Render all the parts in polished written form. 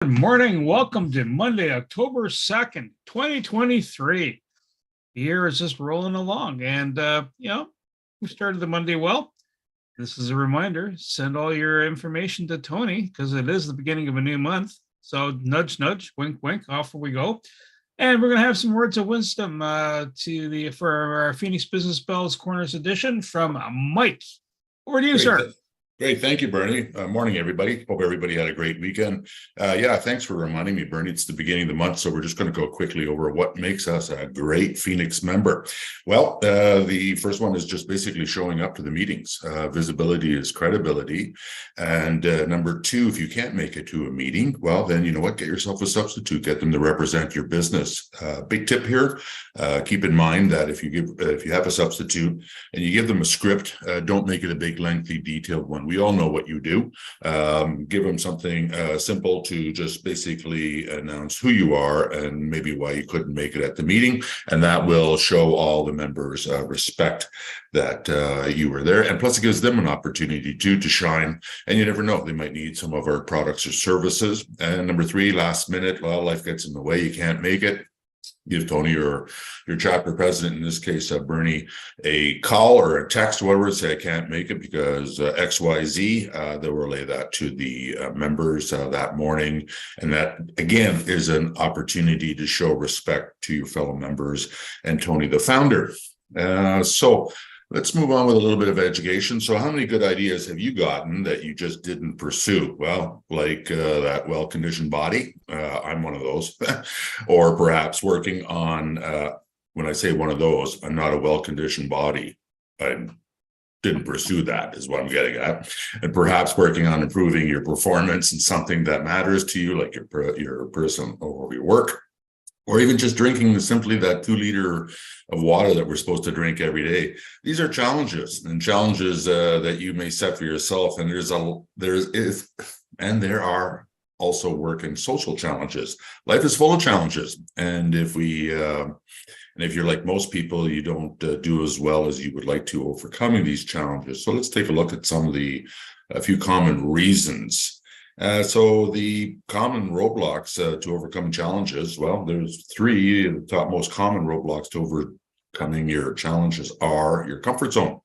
Good morning. Welcome to Monday, October 2nd, 2023. The year is just rolling along and, we started the Monday well. This is a reminder, send all your information to Tony because it is the beginning of a new month. So nudge, nudge, wink, wink, off we go. And we're going to have some words of wisdom for our Phoenix Business Bells Corners edition from Mike. Over to you, sir. Great. Thank you, Bernie. Morning, everybody. Hope everybody had a great weekend. Thanks for reminding me, Bernie. It's the beginning of the month, so we're just going to go quickly over what makes us a great Phoenix member. Well, the first one is just basically showing up to the meetings. Visibility is credibility. And number two, if you can't make it to a meeting, well, then you know what? Get yourself a substitute. Get them to represent your business. Big tip here. Keep in mind that if you have a substitute and you give them a script, don't make it a big, lengthy, detailed one. We all know what you do. Give them something simple to just basically announce who you are and maybe why you couldn't make it at the meeting. And that will show all the members respect that you were there. And plus it gives them an opportunity to shine. And you never know, they might need some of our products or services. And number three, last minute, well, life gets in the way. You can't make it. Give Tony or your chapter president, in this case, Bernie, a call or a text, whatever, say, I can't make it because XYZ. They'll relay that to the members that morning. And that, again, is an opportunity to show respect to your fellow members and Tony, the founder. So let's move on with a little bit of education. So how many good ideas have you gotten that you just didn't pursue? Well, like that well-conditioned body, I'm one of those. Or perhaps working on, when I say one of those, I'm not a well-conditioned body. I didn't pursue that is what I'm getting at. And perhaps working on improving your performance in something that matters to you, like your person or your work. Or even just drinking simply that 2 liter of water that we're supposed to drink every day. These are challenges that you may set for yourself. And there are also work and social challenges. Life is full of challenges. And if you're like most people, you don't do as well as you would like to overcoming these challenges. So let's take a look at a few common reasons. So the common roadblocks to overcome challenges, well, there's 3. The top most common roadblocks to overcoming your challenges are your comfort zone,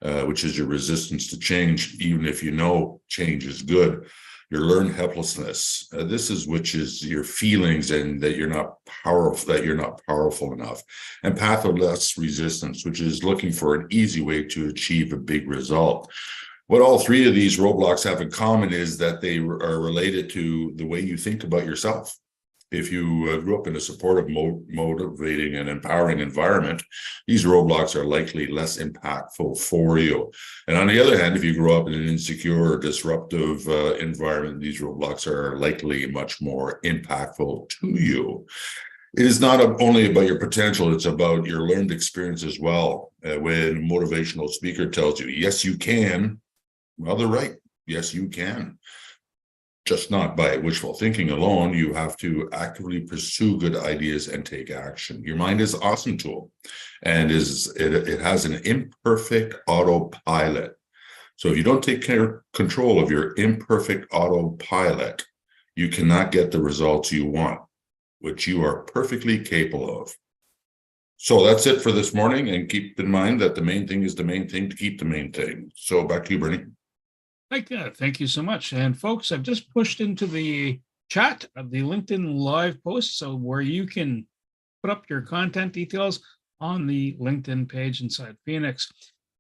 which is your resistance to change, even if you know change is good. Your learned helplessness, which is your feelings and that you're not powerful enough. And patholess resistance, which is looking for an easy way to achieve a big result. What all 3 of these roadblocks have in common is that they are related to the way you think about yourself. If you grew up in a supportive, motivating, and empowering environment, these roadblocks are likely less impactful for you. And on the other hand, if you grew up in an insecure or disruptive environment, these roadblocks are likely much more impactful to you. It is not only about your potential, it's about your learned experience as well. When a motivational speaker tells you, yes, you can, well, they're right. Yes, you can. Just not by wishful thinking alone. You have to actively pursue good ideas and take action. Your mind is an awesome tool, and it has an imperfect autopilot. So if you don't take control of your imperfect autopilot, you cannot get the results you want, which you are perfectly capable of. So that's it for this morning, and keep in mind that the main thing is the main thing to keep the main thing. So back to you, Bernie. Thank you so much. And folks, I've just pushed into the chat of the LinkedIn live post, so where you can put up your content details on the LinkedIn page inside Phoenix.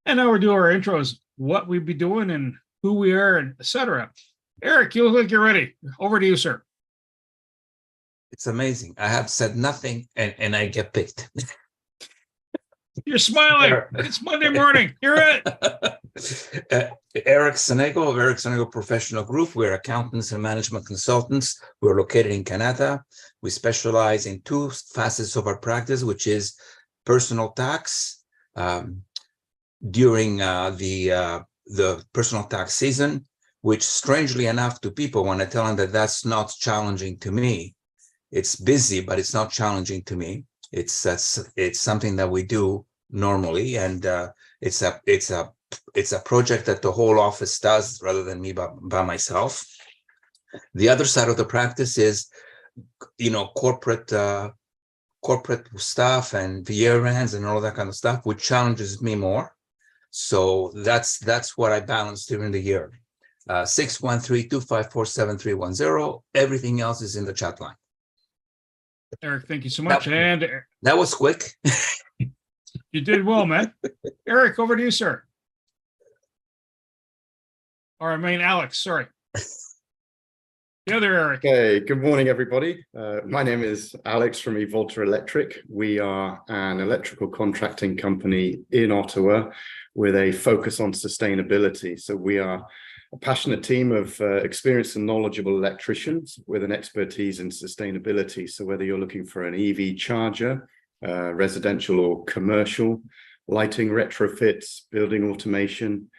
And now we're doing our intros, what we'd be doing and who we are, and etc. Eric, you look like you're ready. Over to you, sir. It's amazing. I have said nothing and I get picked. You're smiling. It's Monday morning. You're it. Eric Senego of Eric Senego Professional Group. We're accountants and management consultants. We're located in Canada. We specialize in 2 facets of our practice, which is personal tax during the personal tax season, which strangely enough to people, when I tell them that that's not challenging to me, it's busy, but it's not challenging to me. It's something that we do normally, and it's a project that the whole office does rather than me by myself. The other side of the practice is, corporate stuff and year ends and all that kind of stuff, which challenges me more. So that's what I balance during the year. 613-254-7310. Everything else is in the chat line. Eric, thank you so much. And that was quick. You did well, man. Eric, over to you, sir. Or I mean, Alex, sorry. The other Eric. Hey, good morning, everybody. My name is Alex from Evolta Electric. We are an electrical contracting company in Ottawa with a focus on sustainability. So we are a passionate team of experienced and knowledgeable electricians with an expertise in sustainability. So whether you're looking for an EV charger, residential or commercial, lighting retrofits, building automation,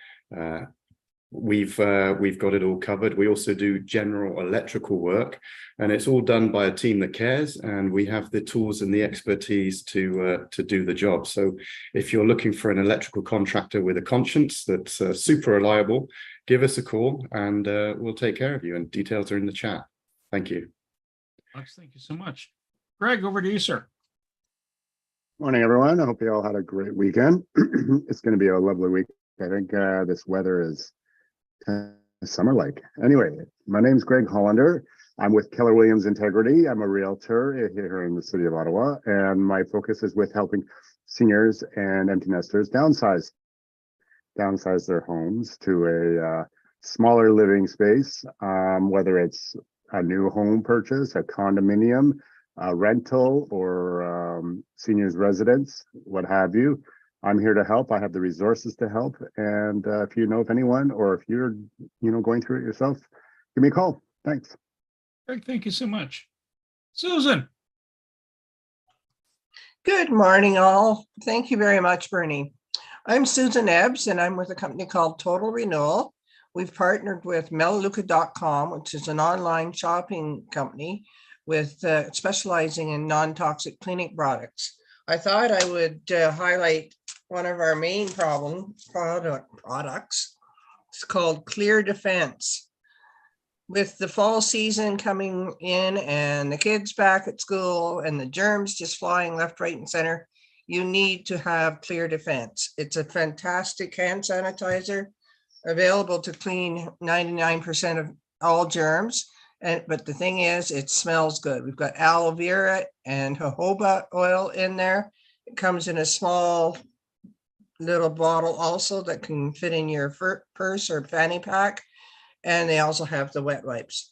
we've got it all covered. We also do general electrical work, and it's all done by a team that cares, and we have the tools and the expertise to do the job. So if you're looking for an electrical contractor with a conscience that's super reliable, give us a call and we'll take care of you, and details are in the chat. Thank you. Alex, thank you so much. Greg, over to you, sir. Morning, everyone. I hope you all had a great weekend. It's going to be a lovely week. I think this weather is kind of summer-like. Anyway, my name's Greg Hollander. I'm with Keller Williams Integrity. I'm a realtor here in the city of Ottawa, and my focus is with helping seniors and empty nesters downsize their homes to a smaller living space, whether it's a new home purchase, a condominium, a rental, or seniors residence, what have you. I'm here to help. I have the resources to help. And if you know of anyone, or if you're, going through it yourself, give me a call. Thanks. Greg, thank you so much. Susan. Good morning, all. Thank you very much, Bernie. I'm Susan Ebbs, and I'm with a company called Total Renewal. We've partnered with Melaleuca.com, which is an online shopping company with specializing in non-toxic cleaning products. I thought I would highlight one of our main products. It's called Clear Defense. With the fall season coming in and the kids back at school and the germs just flying left, right, and center, you need to have Clear Defense. It's a fantastic hand sanitizer available to clean 99% of all germs. But the thing is, it smells good. We've got aloe vera and jojoba oil in there. It comes in a small little bottle also that can fit in your purse or fanny pack. And they also have the wet wipes.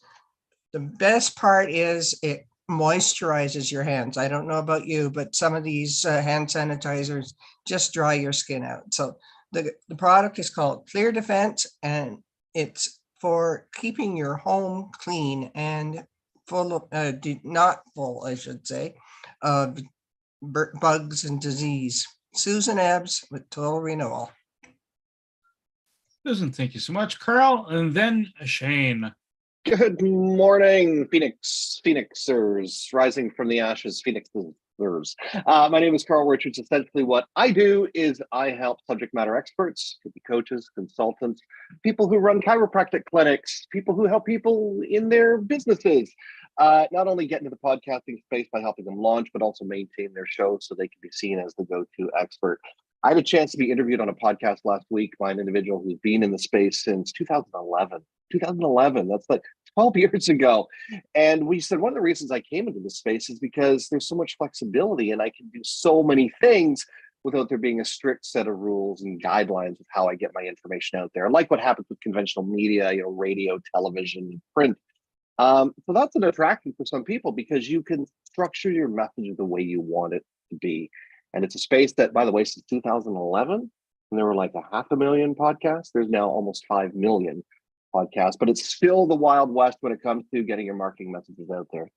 The best part is it moisturizes your hands. I don't know about you, but some of these hand sanitizers just dry your skin out. So the product is called Clear Defense, and it's for keeping your home clean and full of, not full, I should say, of bugs and disease. Susan Ebbs with Total Renewal. Susan, thank you so much. Carl, and then Shane. Good morning, Phoenixers, rising from the ashes, Phoenixers. My name is Carl Richards. Essentially what I do is I help subject matter experts, could be coaches, consultants, people who run chiropractic clinics, people who help people in their businesses, not only get into the podcasting space by helping them launch, but also maintain their shows so they can be seen as the go-to expert. I had a chance to be interviewed on a podcast last week by an individual who's been in the space since 2011. 2011, that's like 12 years ago. And we said one of the reasons I came into this space is because there's so much flexibility and I can do so many things without there being a strict set of rules and guidelines of how I get my information out there. I like what happens with conventional media, radio, television, print. So that's an attraction for some people because you can structure your message the way you want it to be. And it's a space that, by the way, since 2011, and there were like 500,000 podcasts, there's now almost 5 million podcasts, but it's still the Wild West when it comes to getting your marketing messages out there.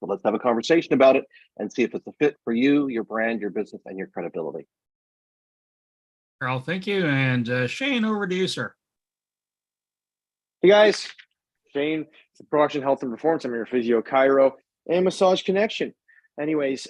So let's have a conversation about it and see if it's a fit for you, your brand, your business, and your credibility. Carl, thank you. And Shane, over to you, sir. Hey guys, Shane, it's the Production Health and Performance. I'm your physio, chiro, and massage connection. Anyways,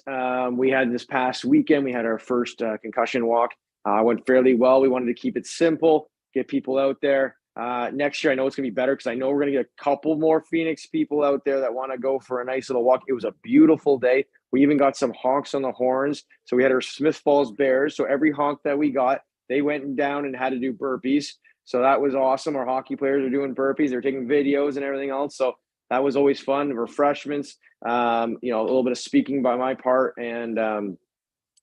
we had this past weekend, we had our first concussion walk. Went fairly well. We wanted to keep it simple, get people out there, Next year, I know it's going to be better because I know we're going to get a couple more Phoenix people out there that want to go for a nice little walk. It was a beautiful day. We even got some honks on the horns. So we had our Smith Falls Bears. So every honk that we got, they went down and had to do burpees. So that was awesome. Our hockey players are doing burpees. They're taking videos and everything else. So that was always fun. Refreshments, a little bit of speaking by my part, and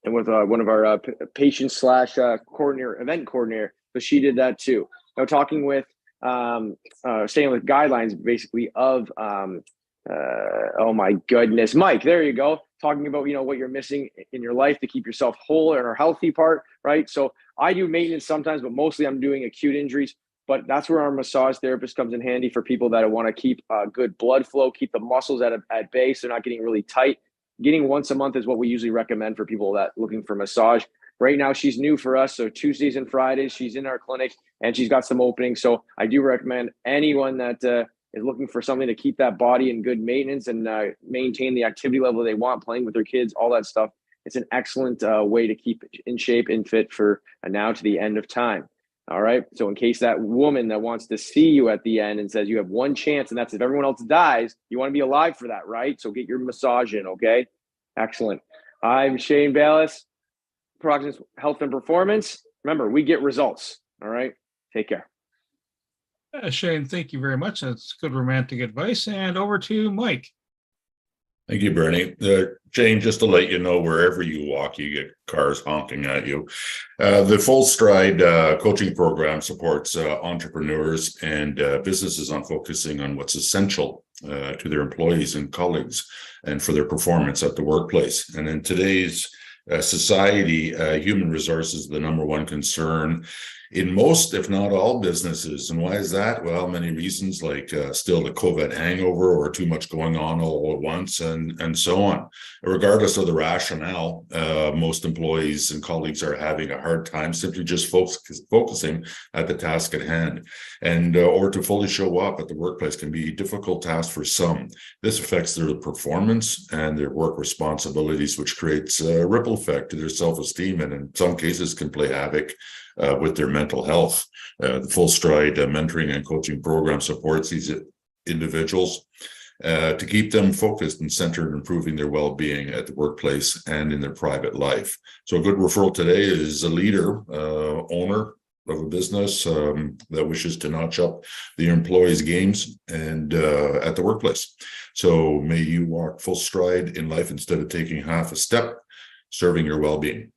with one of our patient / coordinator, event coordinator. So she did that too. Now talking with, staying with guidelines basically of, oh my goodness, Mike, there you go. Talking about, what you're missing in your life to keep yourself whole and our healthy part, right? So I do maintenance sometimes, but mostly I'm doing acute injuries. But that's where our massage therapist comes in handy for people that want to keep good blood flow, keep the muscles at bay so they're not getting really tight. Getting once a month is what we usually recommend for people that looking for massage. Right now, she's new for us. So Tuesdays and Fridays, she's in our clinic and she's got some openings. So I do recommend anyone that is looking for something to keep that body in good maintenance and maintain the activity level they want, playing with their kids, all that stuff. It's an excellent way to keep in shape and fit for now to the end of time. All right. So in case that woman that wants to see you at the end and says you have one chance, and that's if everyone else dies, you want to be alive for that, right? So get your massage in. Okay. Excellent. I'm Shane Bayless, Proxim's Health and Performance. Remember, we get results. All right. Take care. Shane, thank you very much. That's good romantic advice. And over to Mike. Thank you, Bernie. Jane, just to let you know, wherever you walk, you get cars honking at you. The Full Stride coaching program supports entrepreneurs and businesses on focusing on what's essential to their employees and colleagues and for their performance at the workplace. And in today's society, human resources is the number one concern in most, if not all, businesses. And why is that? Well, many reasons, like still the COVID hangover or too much going on all at once and so on. Regardless of the rationale, most employees and colleagues are having a hard time simply just focusing at the task at hand. And or to fully show up at the workplace can be a difficult task for some. This affects their performance and their work responsibilities, which creates a ripple effect to their self-esteem, and in some cases can play havoc with their mental health. The Full Stride mentoring and coaching program supports these individuals to keep them focused and centered in improving their well-being at the workplace and in their private life. So a good referral today is a leader, owner of a business that wishes to notch up the employees' games and at the workplace. So may you walk full stride in life instead of taking half a step, serving your well-being.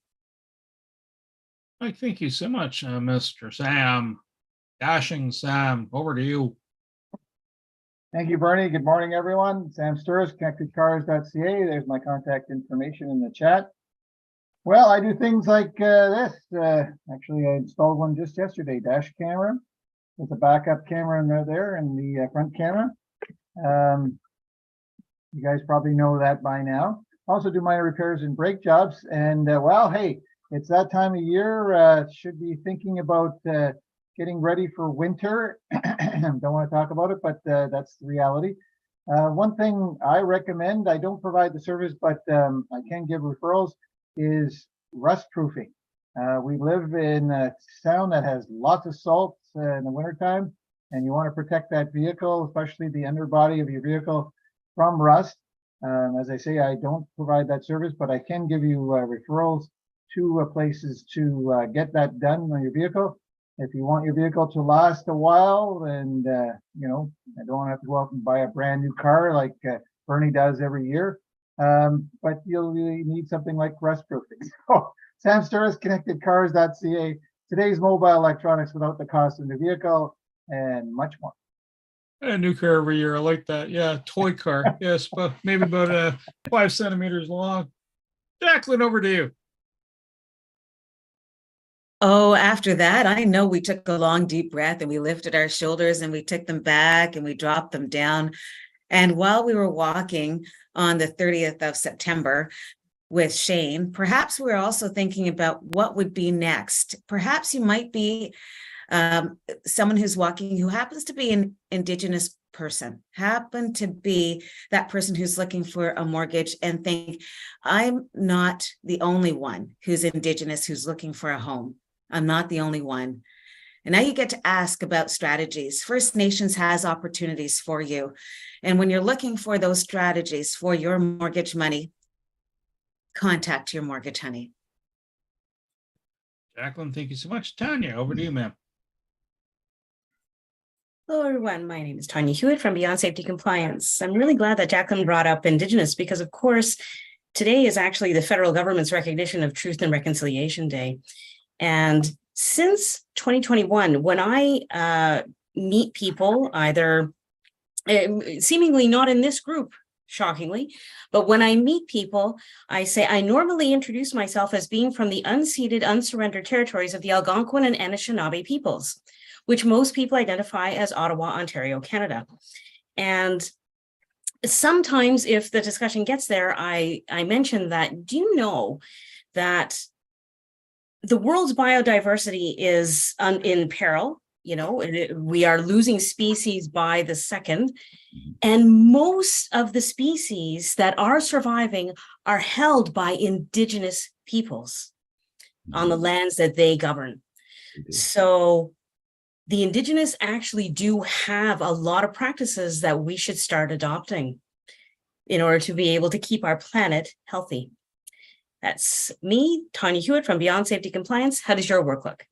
Mike, thank you so much, Mr. Sam. Dashing Sam, over to you. Thank you, Bernie. Good morning, everyone. Sam Sturris, connectedcars.ca. There's my contact information in the chat. Well, I do things like this. Actually, I installed one just yesterday, dash camera with a backup camera in there and the front camera. You guys probably know that by now. Also do minor repairs and brake jobs. And well, hey, it's that time of year. Should be thinking about getting ready for winter. Don't want to talk about it, but that's the reality. One thing I recommend, I don't provide the service, but I can give referrals, is rust proofing. We live in a town that has lots of salt in the wintertime, and you want to protect that vehicle, especially the underbody of your vehicle, from rust. As I say, I don't provide that service, but I can give you referrals to places to get that done on your vehicle. If you want your vehicle to last a while, and you know, I don't have to go out and buy a brand new car like Bernie does every year, but you'll really need something like rust proofing. So Sam Sturris, connectedcars.ca, today's mobile electronics without the cost of the vehicle, and much more. A new car every year. I like that. Yeah, toy car. Yes, but maybe about 5 centimeters long. Jacqueline, over to you. Oh, after that, I know we took a long, deep breath and we lifted our shoulders and we took them back and we dropped them down. And while we were walking on the 30th of September with Shane, perhaps we're also thinking about what would be next. Perhaps you might be someone who's walking who happens to be an Indigenous person, happen to be that person who's looking for a mortgage and think, I'm not the only one who's Indigenous who's looking for a home. I'm not the only one. And now you get to ask about strategies. First Nations has opportunities for you. And when you're looking for those strategies for your mortgage money, contact your mortgage honey. Jacqueline, thank you so much. Tanya, over to you, ma'am. Hello, everyone. My name is Tanya Hewitt from Beyond Safety Compliance. I'm really glad that Jacqueline brought up Indigenous because, of course, today is actually the federal government's recognition of Truth and Reconciliation Day. And since 2021, when I meet people, either seemingly not in this group, shockingly, but when I meet people, I say I normally introduce myself as being from the unceded, unsurrendered territories of the Algonquin and Anishinaabe peoples, which most people identify as Ottawa, Ontario, Canada. And sometimes if the discussion gets there, I mention that, do you know that the world's biodiversity is in peril? You know, we are losing species by the second. And most of the species that are surviving are held by Indigenous peoples on the lands that they govern. So the Indigenous actually do have a lot of practices that we should start adopting in order to be able to keep our planet healthy. That's me, Tanya Hewitt from Beyond Safety Compliance. How does your work look?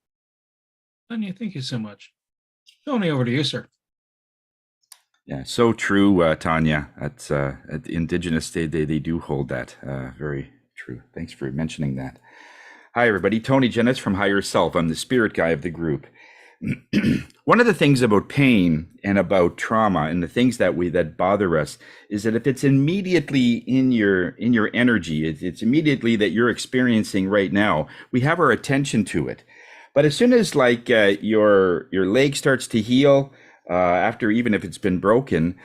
Tanya, thank you so much. Tony, over to you, sir. Yeah, so true, Tanya. At Indigenous Day, they do hold that. Very true. Thanks for mentioning that. Hi, everybody. Tony Jennings from Higher Self. I'm the spirit guy of the group. One of the things about pain and about trauma and the things that bother us is that if it's immediately in your energy, it's immediately that you're experiencing right now, we have our attention to it. But as soon as like your leg starts to heal, after even if it's been broken,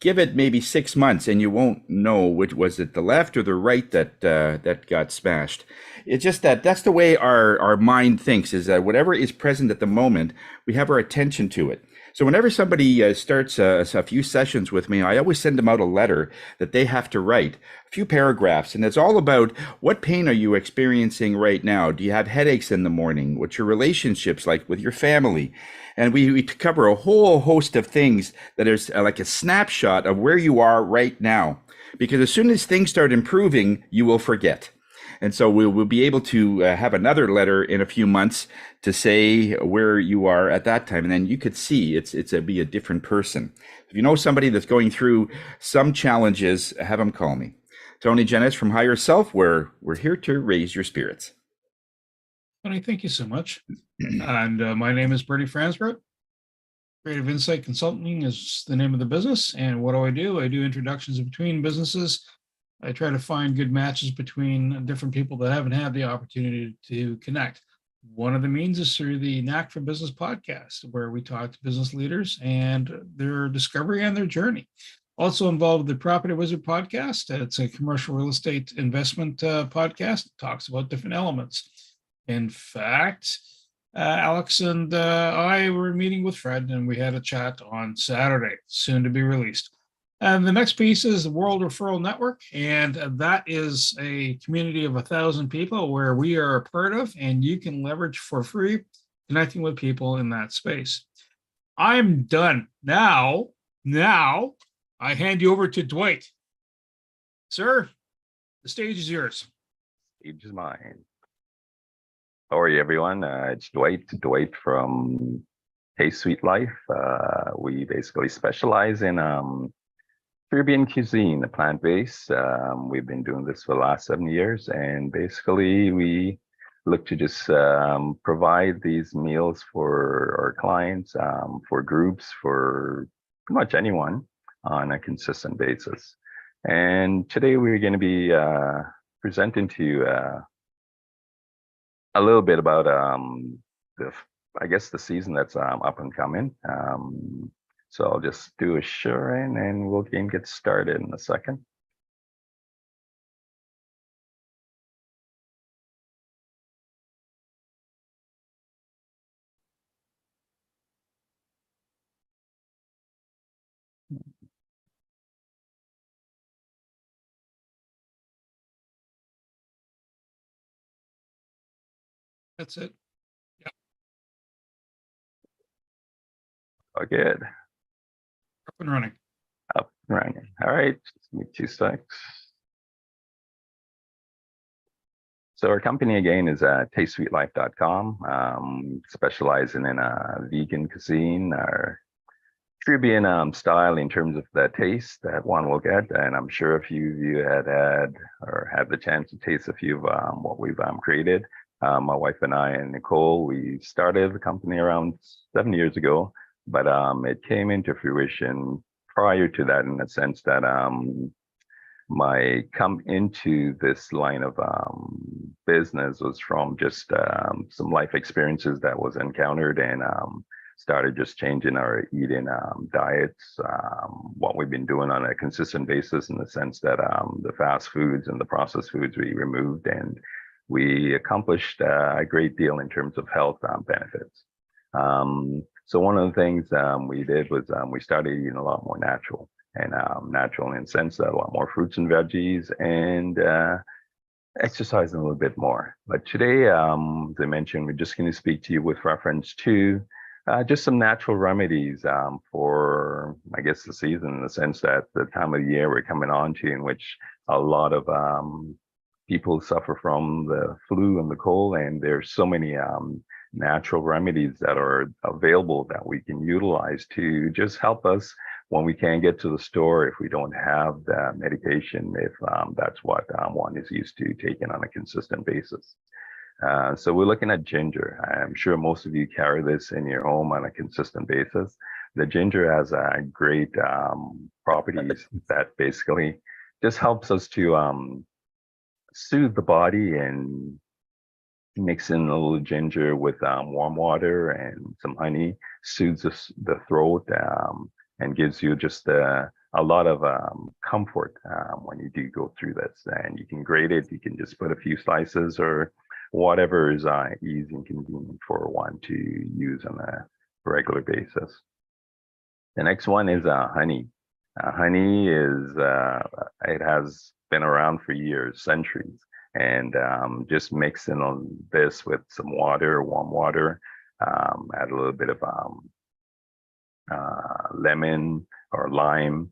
give it maybe 6 months and you won't know which was it, the left or the right that got smashed. It's just that's the way our mind thinks, is that whatever is present at the moment, we have our attention to it. So whenever somebody starts a few sessions with me, I always send them out a letter that they have to write, a few paragraphs, and it's all about what pain are you experiencing right now? Do you have headaches in the morning? What's your relationships like with your family? And we cover a whole host of things that is like a snapshot of where you are right now. Because as soon as things start improving, you will forget. And so we'll be able to have another letter in a few months to say where you are at that time. And then you could see be a different person. If you know somebody that's going through some challenges, have them call me. Tony Jennings from Higher Self, where we're here to raise your spirits. Tony, thank you so much. And my name is Bernie Fransbrook. Creative Insight Consulting is the name of the business. And what do? I do introductions between businesses. I try to find good matches between different people that haven't had the opportunity to connect. One of the means is through the Knack for Business podcast, where we talk to business leaders and their discovery and their journey. Also involved with the Property Wizard podcast. It's a commercial real estate investment podcast. It talks about different elements. In fact, Alex and I were meeting with Fred, and we had a chat on Saturday, soon to be released. And the next piece is the World Referral Network, and that is a community of 1,000 people where we are a part of, and you can leverage for free connecting with people in that space. I'm done. Now, I hand you over to Dwight. Sir, the stage is yours. Stage is mine. How are you, everyone? It's Dwight from Taste Sweet Life. We basically specialize in Caribbean cuisine, the plant-based. We've been doing this for the last 7 years, and basically we look to just provide these meals for our clients, for groups, for pretty much anyone on a consistent basis. And today we're going to be presenting to you a little bit about the season that's up and coming. So I'll just do a sharing and we'll get started in a second. That's it. Oh, good. Up and running. Up and running. All right. Just give me 2 seconds. So our company again is tastesweetlife.com, specializing in vegan cuisine or Caribbean style in terms of the taste that one will get. And I'm sure a few of you had or had the chance to taste a few of what we've created. My wife and I and Nicole, we started the company around 7 years ago, but it came into fruition prior to that in the sense that my come into this line of business was from just some life experiences that was encountered and started just changing our eating diets, what we've been doing on a consistent basis in the sense that the fast foods and the processed foods we removed, and we accomplished a great deal in terms of health benefits. So one of the things we did was we started eating a lot more natural. And natural in the sense that a lot more fruits and veggies and exercising a little bit more. But today, as I mentioned, we're just going to speak to you with reference to just some natural remedies for, I guess, the season in the sense that the time of the year we're coming on to in which a lot of people suffer from the flu and the cold, and there's so many natural remedies that are available that we can utilize to just help us when we can't get to the store, if we don't have the medication, if that's what one is used to taking on a consistent basis. So we're looking at ginger. I'm sure most of you carry this in your home on a consistent basis. The ginger has great properties that basically just helps us to soothe the body, and mix in a little ginger with warm water and some honey, soothes the throat, and gives you just a lot of comfort when you do go through this. And you can grate it, you can just put a few slices or whatever is easy and convenient for one to use on a regular basis. The next one is honey. Honey is, it has been around for years, centuries. And just mixing on this with some water, warm water, add a little bit of lemon or lime,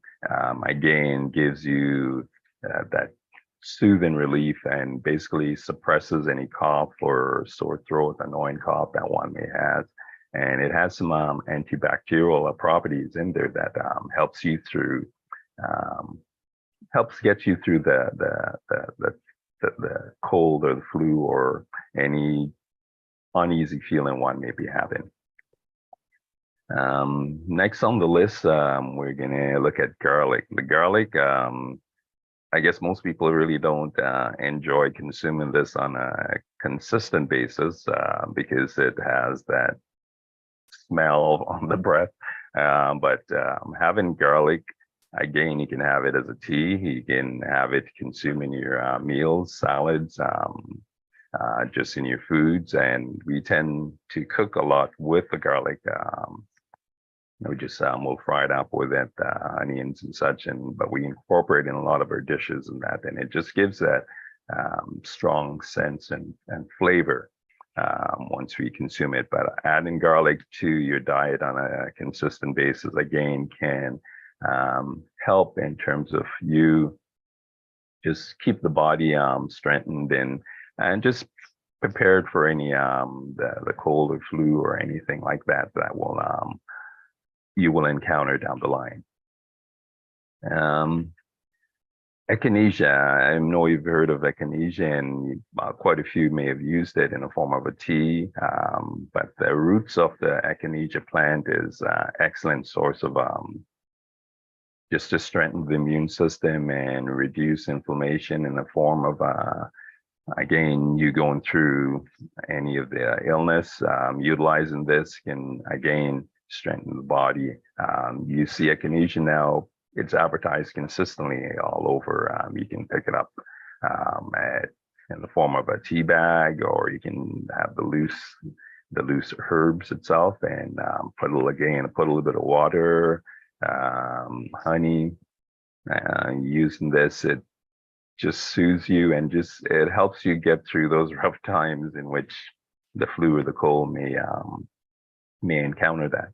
again gives you that soothing relief and basically suppresses any cough or sore throat, annoying cough that one may have. And it has some antibacterial properties in there that helps you through, helps get you through the cold or the flu or any uneasy feeling one may be having. Next on the list, we're gonna look at garlic. The garlic, I guess most people really don't enjoy consuming this on a consistent basis because it has that smell on the breath. But having garlic, again, you can have it as a tea. You can have it consumed in your meals, salads, just in your foods. And we tend to cook a lot with the garlic. We just we'll fry it up with it, onions and such, but we incorporate in a lot of our dishes and that, and it just gives that strong sense and flavor once we consume it. But adding garlic to your diet on a consistent basis again can help in terms of you just keep the body strengthened and just prepared for any the cold or flu or anything like that will you will encounter down the line. Echinacea, I know you've heard of echinacea, and quite a few may have used it in the form of a tea, but the roots of the echinacea plant is an excellent source of just to strengthen the immune system and reduce inflammation in the form of again, you going through any of the illness, utilizing this can again strengthen the body. You see echinacea now, it's advertised consistently all over. You can pick it up in the form of a tea bag, or you can have the loose herbs itself and put a little bit of water, honey. Using this, it just soothes you and it helps you get through those rough times in which the flu or the cold may encounter that.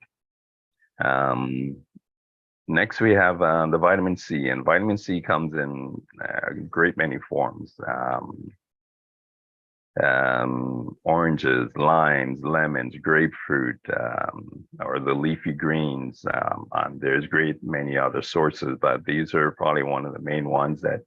Next, we have the vitamin C, and vitamin C comes in a great many forms. Oranges, limes, lemons, grapefruit, or the leafy greens. There's great many other sources, but these are probably one of the main ones that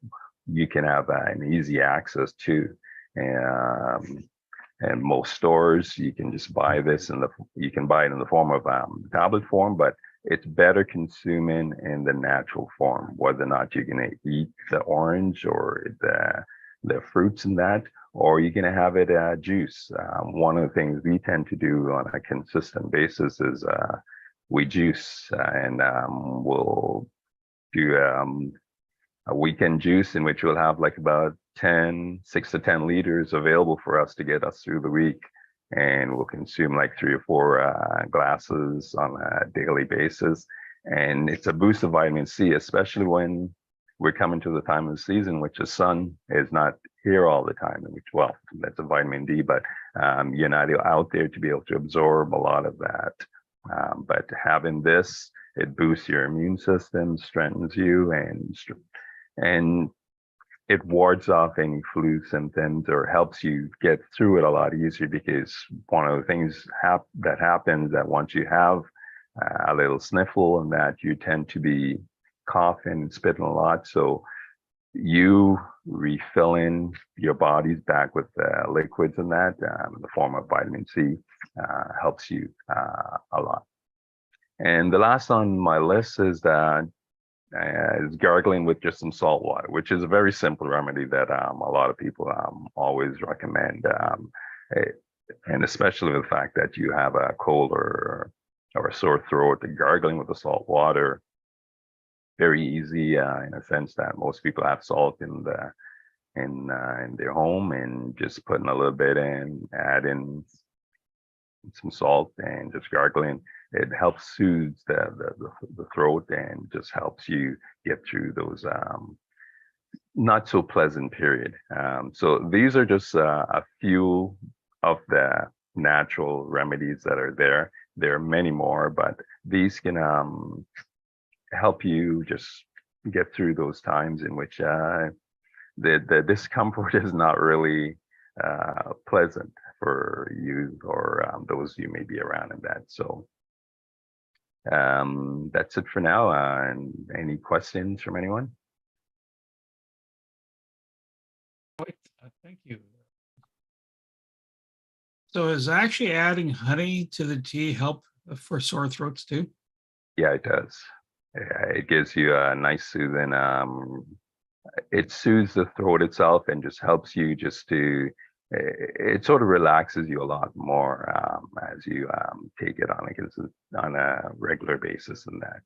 you can have an easy access to. And most stores, you can just buy this you can buy it in the form of tablet form, but it's better consuming in the natural form, whether or not you're going to eat the orange or the fruits in that, or you're going to have it juice. One of the things we tend to do on a consistent basis is we juice, and we'll do a weekend juice in which we'll have like about 6 to 10 liters available for us to get us through the week. And we'll consume like 3 or 4 glasses on a daily basis. And it's a boost of vitamin C, especially when we're coming to the time of the season, which the sun is not here all the time, which, well, that's a vitamin D, but you're not out there to be able to absorb a lot of that. But having this, it boosts your immune system, strengthens you, and it wards off any flu symptoms or helps you get through it a lot easier, because one of the things that happens that once you have a little sniffle and that, you tend to be coughing and spitting a lot. So you refilling your bodies back with liquids and that in the form of vitamin C helps you a lot. And the last on my list is that is gargling with just some salt water, which is a very simple remedy that a lot of people always recommend, and especially with the fact that you have a cold or a sore throat. The gargling with the salt water, very easy in a sense that most people have salt in their home, and just putting a little bit in, add in some salt and just gargling. It helps soothe the throat and just helps you get through those not so pleasant period. So these are just a few of the natural remedies that are there. There are many more, but these can help you just get through those times in which the discomfort is not really pleasant for you or those you may be around in that. So that's it for now. And any questions from anyone? Thank you. So is actually adding honey to the tea help for sore throats too? Yeah, it does. It gives you a nice soothing, it soothes the throat itself and just helps you just to, it sort of relaxes you a lot more as you take it on a regular basis and that.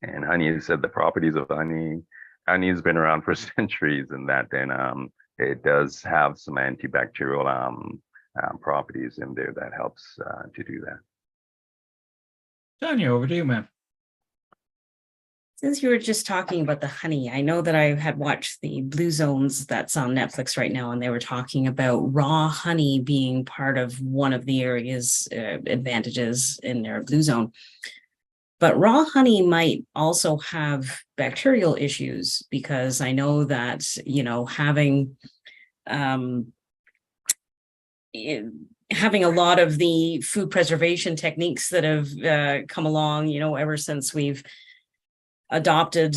And honey, as I said, the properties of honey has been around for centuries and that, and it does have some antibacterial properties in there that helps to do that. Tanya, over to you, ma'am. Since you were just talking about the honey, I know that I had watched the Blue Zones that's on Netflix right now, and they were talking about raw honey being part of one of the areas advantages in their Blue Zone. But raw honey might also have bacterial issues, because I know that, you know, having a lot of the food preservation techniques that have come along, you know, ever since we've adopted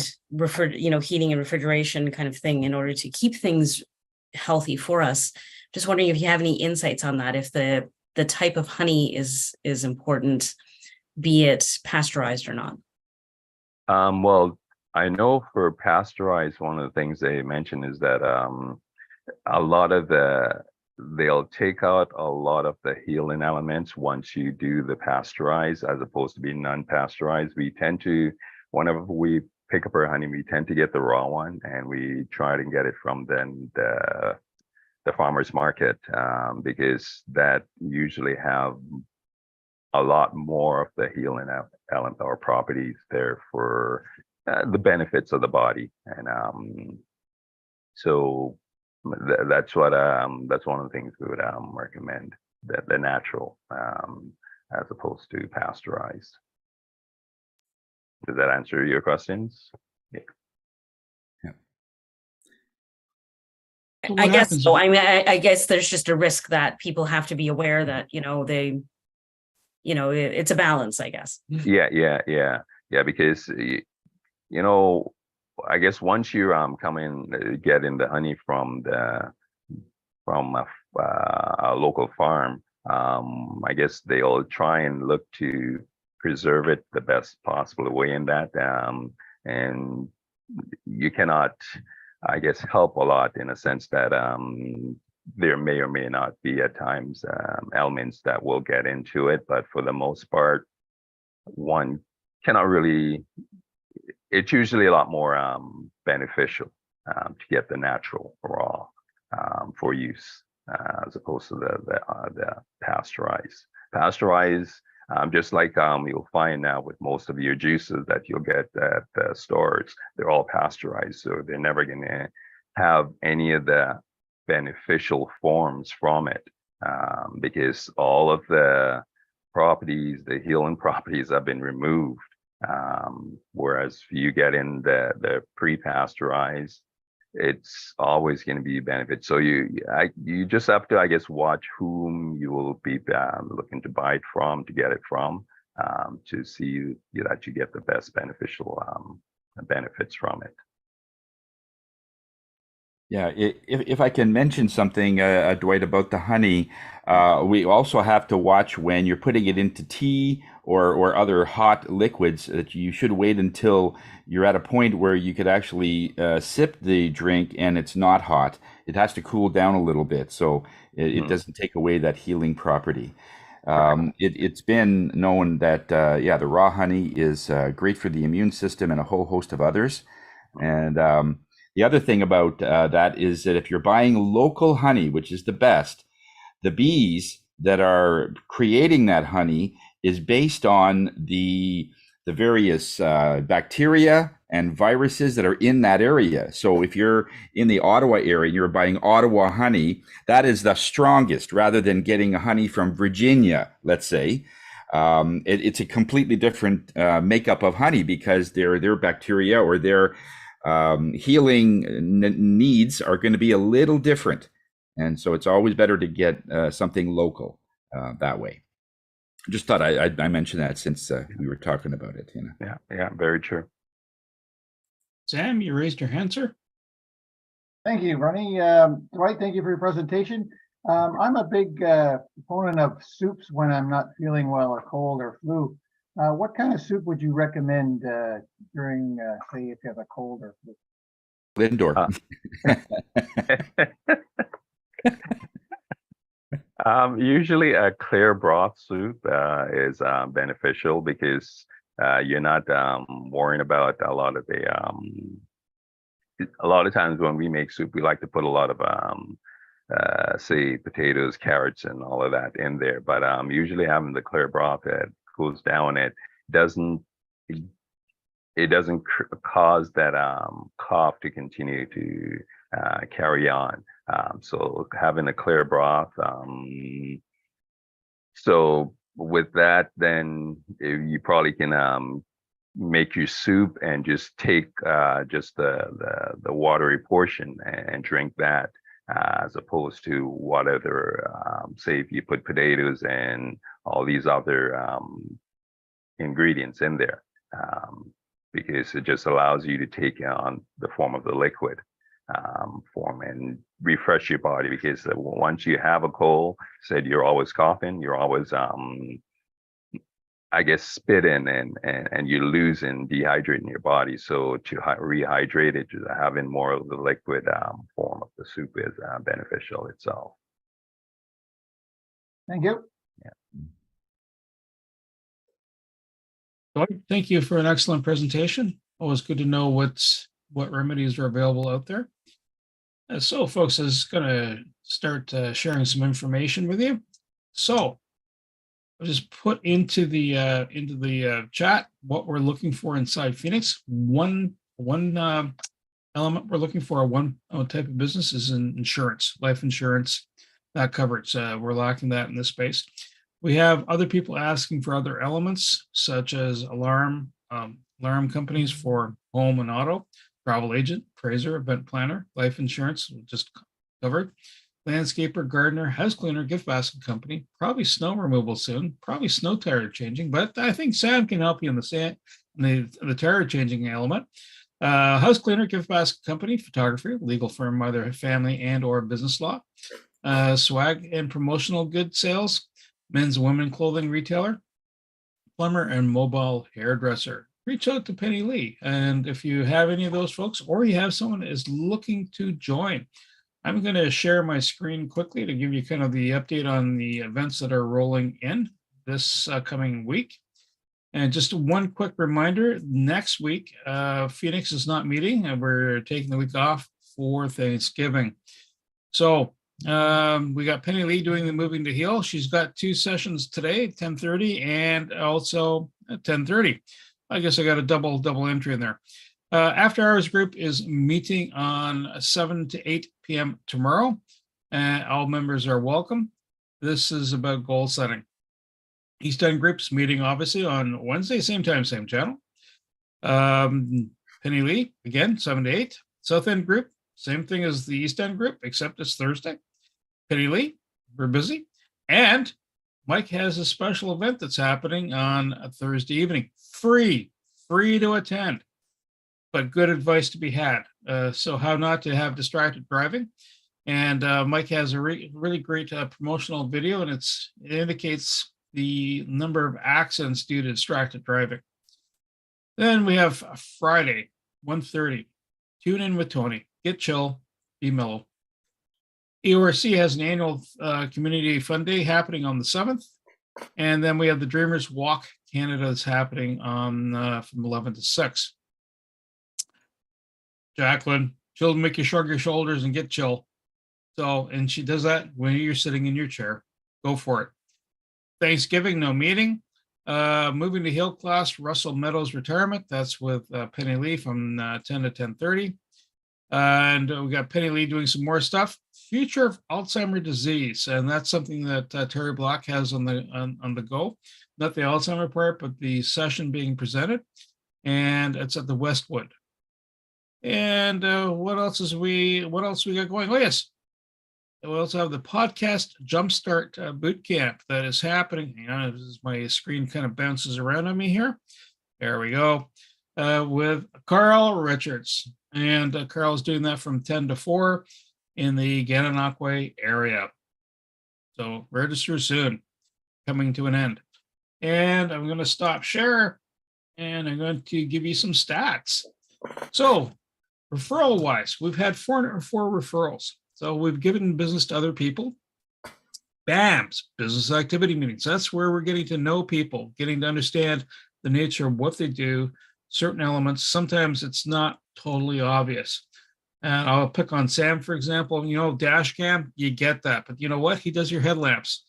heating and refrigeration kind of thing in order to keep things healthy for us. Just wondering if you have any insights on that, if the type of honey is important, be it pasteurized or not. Well, I know for pasteurized, one of the things they mentioned is that a lot of they'll take out a lot of the healing elements once you do the pasteurized, as opposed to being non-pasteurized. We tend to, whenever we pick up our honey, we tend to get the raw one, and we try to get it from the farmer's market, because that usually have a lot more of the healing element or properties there for the benefits of the body. And so that's one of the things we would recommend, that the natural as opposed to pasteurized. Does that answer your questions? Yeah. So I what guess happens so. if- I mean, I guess there's just a risk that people have to be aware that, it's a balance, I guess. Yeah. Because I guess once you come in, get in the honey from a local farm, I guess they'll try and look to preserve it the best possible way in that, and you cannot, I guess, help a lot in a sense that there may or may not be at times elements that will get into it, but for the most part, one cannot really. It's usually a lot more beneficial to get the natural raw for use as opposed to the pasteurized. Pasteurized, just like you'll find now with most of your juices that you'll get at the stores, they're all pasteurized, so they're never going to have any of the beneficial forms from it because all of the properties, the healing properties, have been removed. Whereas if you get in the pre-pasteurized, it's always going to be a benefit. So you just have to, I guess, watch whom you will be looking to buy it from, to get it from, to see that you get the best beneficial benefits from it. Yeah, if I can mention something, Dwight, about the honey, we also have to watch when you're putting it into tea or other hot liquids that you should wait until you're at a point where you could actually sip the drink and it's not hot. It has to cool down a little bit, so it doesn't take away that healing property. It's been known that, the raw honey is great for the immune system and a whole host of others. And the other thing about that is that if you're buying local honey, which is the best, the bees that are creating that honey is based on the various bacteria and viruses that are in that area. So if you're in the Ottawa area, you're buying Ottawa honey, that is the strongest rather than getting a honey from Virginia, let's say. It's a completely different makeup of honey because their bacteria or their healing needs are going to be a little different. And so it's always better to get something local that way. Just thought I mentioned that since we were talking about it. Yeah, very true. Sam, you raised your hand, sir. Thank you, Ronnie. Dwight, thank you for your presentation. I'm a big proponent of soups when I'm not feeling well or cold or flu. What kind of soup would you recommend during, say, if you have a cold or flu? Lindor. Usually a clear broth soup is beneficial because you're not worrying about a lot of times when we make soup, we like to put a lot of say potatoes, carrots, and all of that in there. But usually having the clear broth that cools down, it doesn't cause that cough to continue to carry on. So having a clear broth. So with that, then you probably can make your soup and just take just the watery portion and drink that, as opposed to whatever, say if you put potatoes and all these other ingredients in there, because it just allows you to take on the form of the liquid form and refresh your body, because once you have a cold, said you're always coughing, you're always I guess spitting and you lose and dehydrating your body. So to rehydrate it, just having more of the liquid form of the soup is beneficial itself. Thank you. Thank you for an excellent presentation. Always good to know what remedies are available out there. So, folks, I was going to start sharing some information with you. So, I'll just put into the chat what we're looking for inside Phoenix. One element we're looking for, one type of business, is in insurance, life insurance, that coverage. We're lacking that in this space. We have other people asking for other elements, such as alarm, alarm companies for home and auto, travel agent, appraiser, event planner, life insurance, just covered, landscaper, gardener, house cleaner, gift basket company, probably snow removal soon, probably snow tire changing, but I think Sam can help you in the tire changing element. House cleaner, gift basket company, photography, legal firm, either family and or business law, swag and promotional goods sales, men's and women clothing retailer, plumber and mobile hairdresser. Reach out to Penny Lee. And if you have any of those folks, or you have someone that is looking to join, I'm going to share my screen quickly to give you kind of the update on the events that are rolling in this coming week. And just one quick reminder, next week, Phoenix is not meeting, and we're taking the week off for Thanksgiving. So we got Penny Lee doing the Moving to Heal. She's got 2 sessions today, 10:30 and also at 10:30. I guess I got a double entry in there. After Hours group is meeting on 7 to 8 p.m. tomorrow. All members are welcome. This is about goal setting. East End group's meeting obviously on Wednesday, same time, same channel. Penny Lee, again, 7 to 8. South End group, same thing as the East End group, except it's Thursday. Penny Lee, we're busy. And Mike has a special event that's happening on a Thursday evening. Free to attend, but good advice to be had. So how not to have distracted driving. And Mike has a really great promotional video, and it indicates the number of accidents due to distracted driving. Then we have Friday, 1:30. Tune in with Tony. Get chill, be mellow. EORC has an annual Community Fun Day happening on the 7th. And then we have the Dreamers Walk Canada is happening on from 11 to 6. Jacqueline, she'll make you shrug your shoulders and get chill. So, and she does that when you're sitting in your chair. Go for it. Thanksgiving, no meeting. Moving to Hill class, Russell Meadows retirement. That's with Penny Lee from 10 to 10:30. And we got Penny Lee doing some more stuff. Future of Alzheimer's disease, and that's something that Terry Block has on the go. Not the Alzheimer part, but the session being presented, and it's at the Westwood. And what else we got going? Oh yes, we also have the podcast Jumpstart Boot Camp that is happening. Hang on, as my screen kind of bounces around on me here. There we go. With Carl Richards. And Carl's doing that from 10 to 4 in the Gananoque area. So register soon, coming to an end. And I'm going to stop share, and I'm going to give you some stats. So referral wise, we've had 404 referrals. So we've given business to other people. BAMs, business activity meetings. That's where we're getting to know people, getting to understand the nature of what they do, certain elements. Sometimes it's not totally obvious. And I'll pick on Sam, for example. You know, dash cam, you get that. But you know what? He does your headlamps.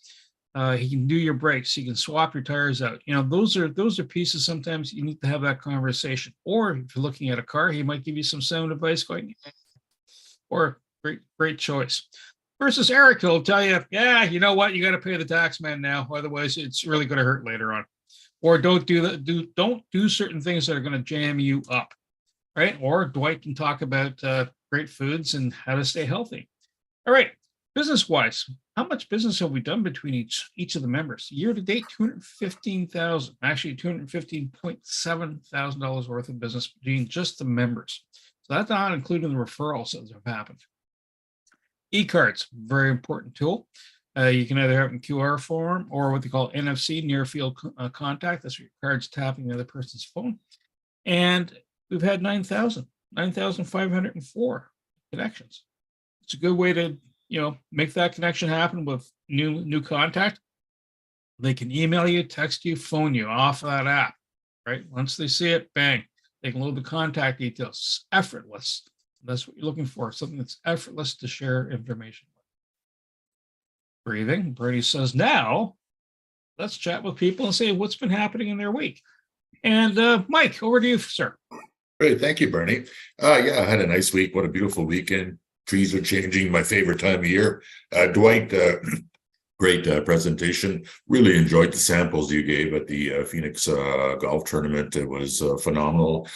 He can do your brakes. He can swap your tires out. You know, those are pieces sometimes you need to have that conversation. Or if you're looking at a car, he might give you some sound advice going, or great choice. Versus Eric, who'll tell you, yeah, you know what? You got to pay the tax man now. Otherwise, it's really going to hurt later on. Or don't do certain things that are going to jam you up, right? Or Dwight can talk about great foods and how to stay healthy. All right, business-wise, how much business have we done between each of the members? Year to date, $215,000, actually $215.7 thousand worth of business between just the members. So that's not including the referrals that have happened. E-cards, very important tool. You can either have in QR form or what they call NFC, near field contact. That's your card's tapping the other person's phone. And we've had 9,504 connections. It's a good way to, make that connection happen with new contact. They can email you, text you, phone you off of that app, right? Once they see it, bang, they can load the contact details. It's effortless. That's what you're looking for, something that's effortless to share information with. Breathing. Brady says, now let's chat with people and say what's been happening in their week. And Mike, over to you, sir. Great. Thank you, Bernie. Yeah, I had a nice week. What a beautiful weekend. Trees are changing, my favorite time of year. Dwight, Great presentation. Really enjoyed the samples you gave at the Phoenix golf tournament. It was phenomenal.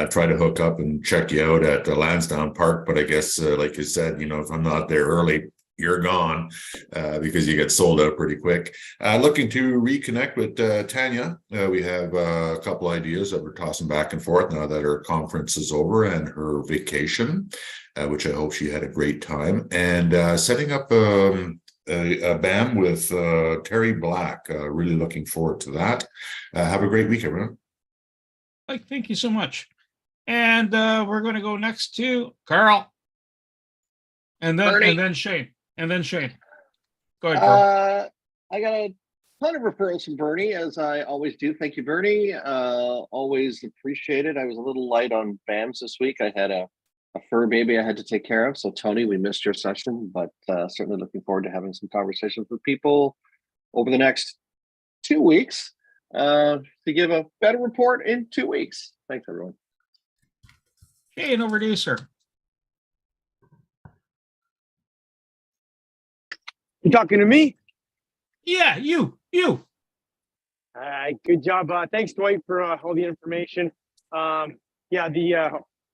Try to hook up and check you out at Lansdowne Park, but I guess, like you said, if I'm not there early, you're gone because you get sold out pretty quick. Looking to reconnect with Tanya. We have a couple ideas that we're tossing back and forth now that her conference is over and her vacation, which I hope she had a great time. And setting up a BAM with Terry Black. Really looking forward to that. Have a great week, everyone. Thank you so much. And we're going to go next to Carl. And then Shane. And then Shane. Go ahead, Carl. I got a ton of referrals from Bernie, as I always do. Thank you, Bernie. Always appreciate it. I was a little light on BAMs this week. I had a fur baby I had to take care of. So Tony, we missed your session, but certainly looking forward to having some conversations with people over the next 2 weeks to give a better report in 2 weeks. Thanks, everyone. Shane, over to you, sir. You talking to me? Yeah, you. All right, good job. Thanks, Dwight, for all the information.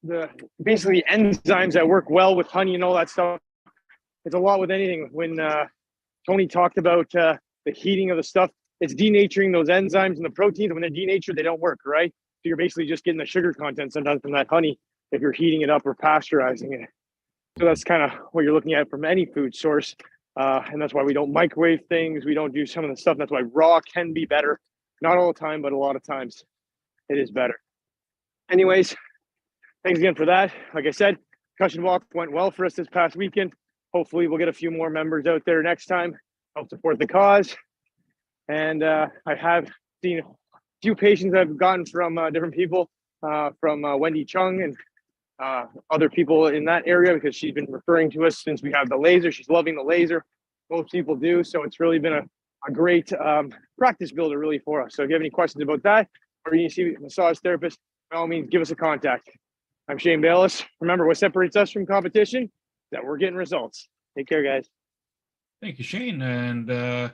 The basically enzymes that work well with honey and all that stuff. It's a lot with anything. When Tony talked about the heating of the stuff, it's denaturing those enzymes and the proteins. When they're denatured, they don't work, right? So you're basically just getting the sugar content sometimes from that honey if you're heating it up or pasteurizing it. So that's kind of what you're looking at from any food source. And that's why we don't microwave things. We don't do some of the stuff. That's why raw can be better. Not all the time, but a lot of times it is better. Anyways, thanks again for that. Like I said, Concussion Walk went well for us this past weekend. Hopefully we'll get a few more members out there next time, help support the cause. And I have seen a few patients I've gotten from different people, from Wendy Chung and other people in that area, because she's been referring to us since we have the laser. She's loving the laser. Most people do. So it's really been a great practice builder really for us. So if you have any questions about that, or you see a massage therapist, by all means, give us a contact. I'm Shane Bayless. Remember, what separates us from competition is that we're getting results. Take care, guys. Thank you, Shane. And I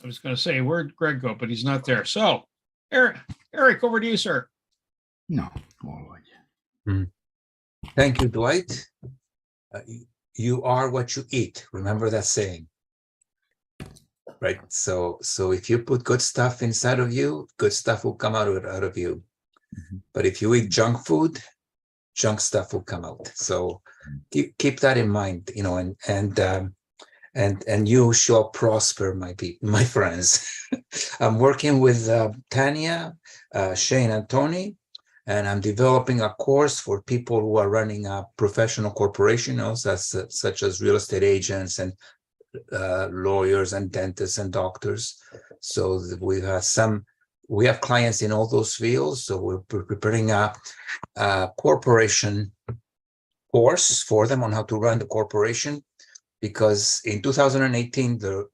was going to say, where'd Greg go? But he's not there. So, Eric, over to you, sir. No. Thank you, Dwight. You are what you eat. Remember that saying, right? So if you put good stuff inside of you, good stuff will come out of you. Mm-hmm. But if you eat junk food, junk stuff will come out. So keep that in mind, and you shall prosper, my friends. I'm working with Tanya, Shane, and Tony. And I'm developing a course for people who are running a professional corporations, such as real estate agents and lawyers and dentists and doctors. So we have clients in all those fields. So we're preparing a corporation course for them on how to run the corporation, because in 2018 the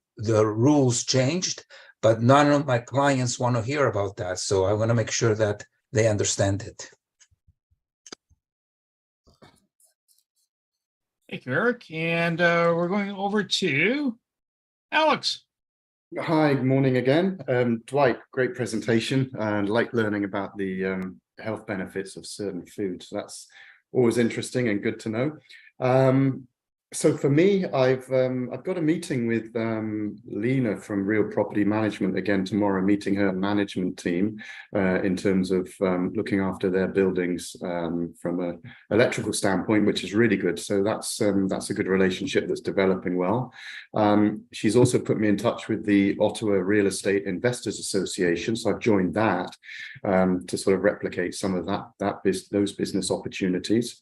rules changed, but none of my clients want to hear about that. So I want to make sure that they understand it. Thank you, Eric. And we're going over to Alex. Hi, good morning again. Dwight, great presentation, and like learning about the health benefits of certain foods. That's always interesting and good to know. So for me, I've got a meeting with Lena from Real Property Management again tomorrow, meeting her management team in terms of looking after their buildings from an electrical standpoint, which is really good. So that's a good relationship that's developing well. She's also put me in touch with the Ottawa Real Estate Investors Association, so I've joined that to sort of replicate some of those business opportunities.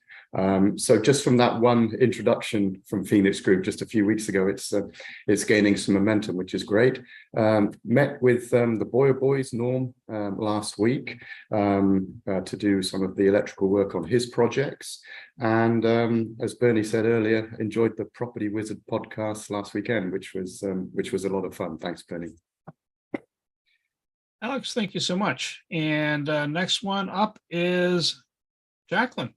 So just from that one introduction from Phoenix Group just a few weeks ago, it's gaining some momentum, which is great. Met with the Boyer Boys, Norm, last week to do some of the electrical work on his projects. And as Bernie said earlier, enjoyed the Property Wizard podcast last weekend, which was a lot of fun. Thanks, Bernie. Alex, thank you so much. And next one up is Jacqueline.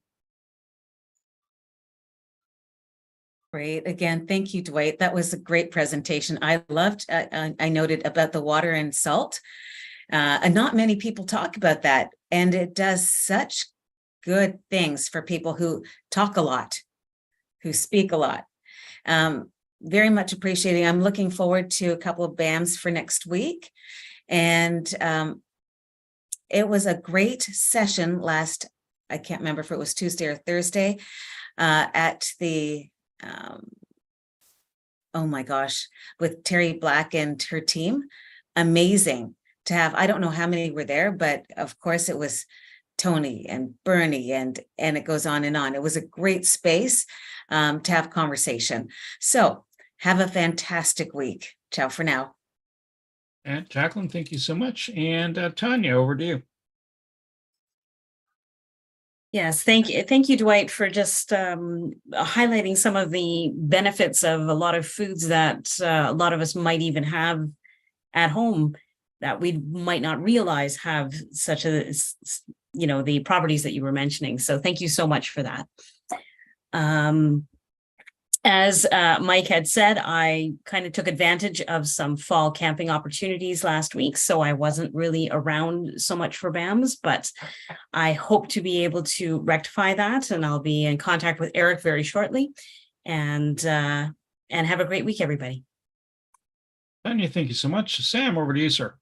Great. Again, thank you, Dwight. That was a great presentation. I loved, I noted about the water and salt. And not many people talk about that. And it does such good things for people who talk a lot, who speak a lot. Very much appreciating. I'm looking forward to a couple of BAMs for next week. And it was a great session last, I can't remember if it was Tuesday or Thursday, at the oh my gosh, with Terry Black and her team. Amazing to have. I don't know how many were there, but of course it was Tony and Bernie and it goes on and on. It was a great space to have conversation. So have a fantastic week. Ciao for now. And Jacqueline, thank you so much. And Tanya, over to you. Yes, thank you, Dwight, for just highlighting some of the benefits of a lot of foods that a lot of us might even have at home that we might not realize have such a, the properties that you were mentioning. So thank you so much for that. As Mike had said, I kind of took advantage of some fall camping opportunities last week, so I wasn't really around so much for BAMs, but I hope to be able to rectify that, and I'll be in contact with Eric very shortly. And have a great week, everybody. Tanya, thank you so much. Sam, over to you, sir.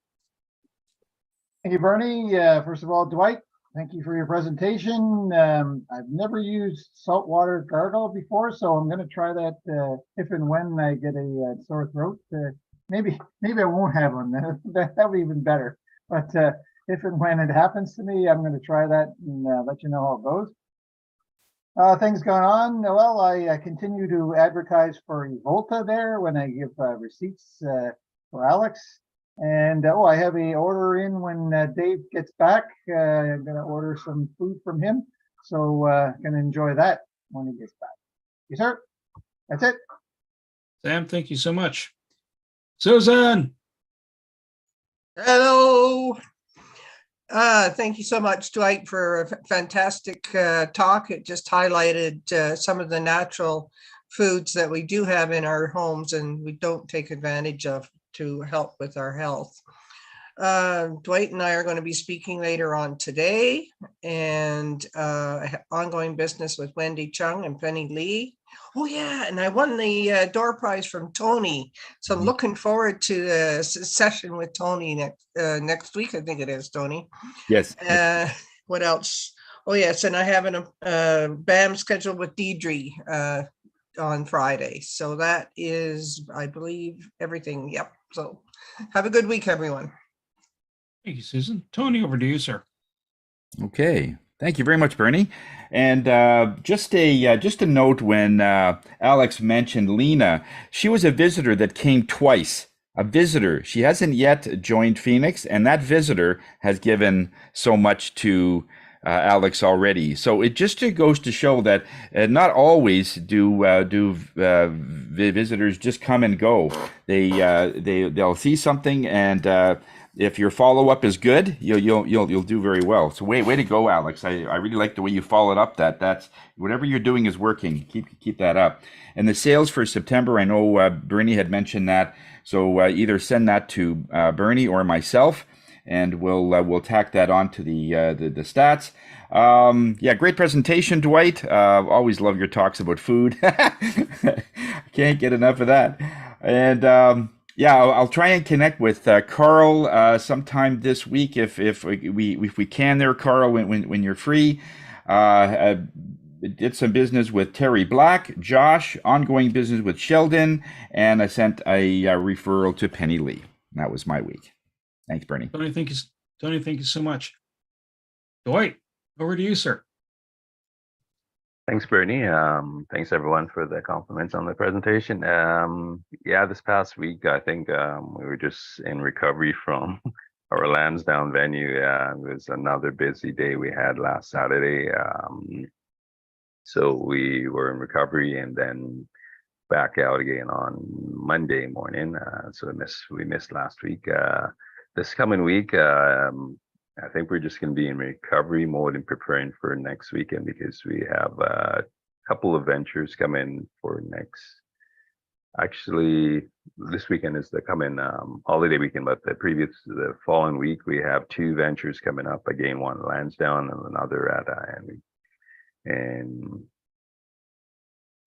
Thank you, Bernie. First of all, Dwight, thank you for your presentation. I've never used saltwater gargle before, so I'm going to try that if and when I get a sore throat. Maybe I won't have one. That'll be even better. But if and when it happens to me, I'm going to try that and let you know how it goes. Things going on. Well, I continue to advertise for Evolta there when I give receipts for Alex. And I have a order in when Dave gets back. I'm going to order some food from him. So going to enjoy that when he gets back. Yes, sir. That's it. Sam, thank you so much. Susan. Hello. Thank you so much, Dwight, for a fantastic talk. It just highlighted some of the natural foods that we do have in our homes and we don't take advantage of to help with our health. Dwight and I are going to be speaking later on today, and ongoing business with Wendy Chung and Penny Lee. Oh yeah, and I won the door prize from Tony, so I'm looking forward to the session with Tony next week. I think it is, Tony. Yes. What else? Oh yes, and I have a BAM scheduled with Deidre on Friday. So that is, I believe, everything. Yep. So have a good week, everyone. Thank you, Susan. Tony, over to you, sir. Okay. Thank you very much, Bernie. And just a note, when Alex mentioned Lena, she was a visitor that came twice. A visitor. She hasn't yet joined Phoenix, and that visitor has given so much to Alex already. So it just goes to show that not always do visitors just come and go. They'll see something, and if your follow up is good, you'll do very well. So way to go, Alex. I really like the way you followed up. That's whatever you're doing is working. Keep that up. And the sales for September, I know Bernie had mentioned that. So either send that to Bernie or myself, and we'll tack that onto the stats. Great presentation, Dwight. Always love your talks about food. Can't get enough of that. And I'll try and connect with Carl sometime this week if we can. There, Carl, when you're free. Did some business with Terry Black, Josh, ongoing business with Sheldon, and I sent a referral to Penny Lee. That was my week. Thanks, Bernie. Tony, thank you so much. Dwight, over to you, sir. Thanks, Bernie. Thanks everyone for the compliments on the presentation. This past week, I think we were just in recovery from our Lansdowne venue. It was another busy day we had last Saturday. So we were in recovery and then back out again on Monday morning. So we missed last week. This coming week, I think we're just going to be in recovery mode and preparing for next weekend, because we have couple of ventures coming for next. Actually, this weekend is the coming holiday weekend, but the following week we have 2 ventures coming up. Again, one Lansdowne and another at and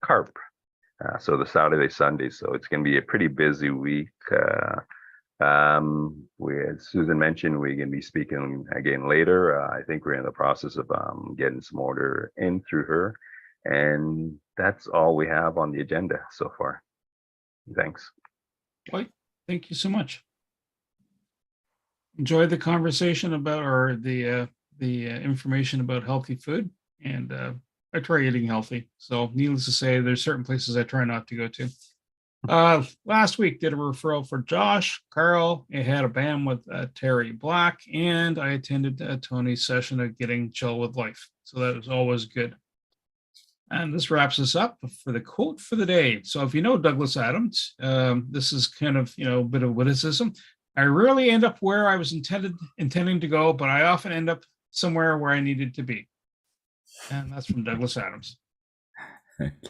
Carp. So the Saturday, Sunday. So it's going to be a pretty busy week. As Susan mentioned, we're going to be speaking again later. I think we're in the process of getting some order in through her. And that's all we have on the agenda so far. Thanks. Well, thank you so much. Enjoyed the conversation about, or the information about healthy food, and I try eating healthy. So needless to say, there's certain places I try not to go to. Last week did a referral for Josh, Carl. I had a band with Terry Black, and I attended Tony's session of Getting Chill with Life. So that was always good. And this wraps us up for the quote for the day. So if you know Douglas Adams, this is kind of, a bit of witticism. I rarely end up where I was intending to go, but I often end up somewhere where I needed to be. And that's from Douglas Adams.